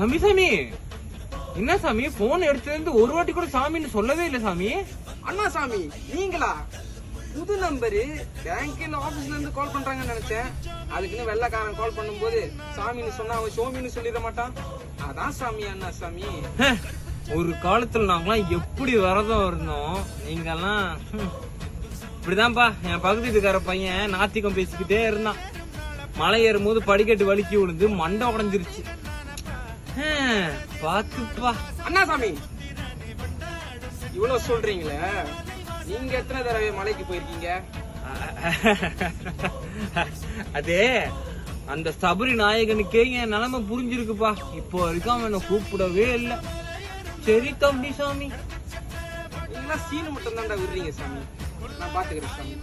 சாமி சாமி என்ன சாமி போன் எடுத்ததுல இருந்து ஒரு வாட்டி கூட சாமின்னு சொல்லவே இல்ல சாமி. அண்ணா சாமி நீங்களா? புது நம்பரு பேங்க்ல ஆபீஸ்ல இருந்து கால் பண்றாங்கன்னு நினைச்சேன். அதுக்குன்னு வெள்ளக்காரன் கால் பண்ணும்போது சாமின்னு சொன்னா அவன் சோமின்னு சொல்லிட மாட்டான். அதான் சாமி. அண்ணா சாமி ஒரு காலத்துல நாங்களாம் எப்படி விரதம் இருந்தோம், நீங்கெல்லாம் இப்படிதான்ப்பா. என் பக்கத்து வீட்டுக்கார பையன் நாத்திகம் பேசிக்கிட்டே இருந்தான். மலை ஏறும் போது படிக்கட்டு வலிக்கி விழுந்து மண்டை உடைஞ்சிருச்சு. பாத்துப்பா. அண்ணா சாமி இவ்வளவு சொல்றீங்களே, நீங்க எத்தனை தடவை மலைக்கு போயிருக்கீங்க? அதே அந்த சபரி நாயகனுக்கே என் நிலைமை புரிஞ்சிருக்குப்பா. இப்போ வரைக்கும் அவன் என்ன கூப்பிடவே இல்லை. சரி தம்பி சாமி, நீங்களா சீனு மட்டும் தான்டா விடுறீங்க சாமி. நான் பாத்துக்கிறேன் சாமி.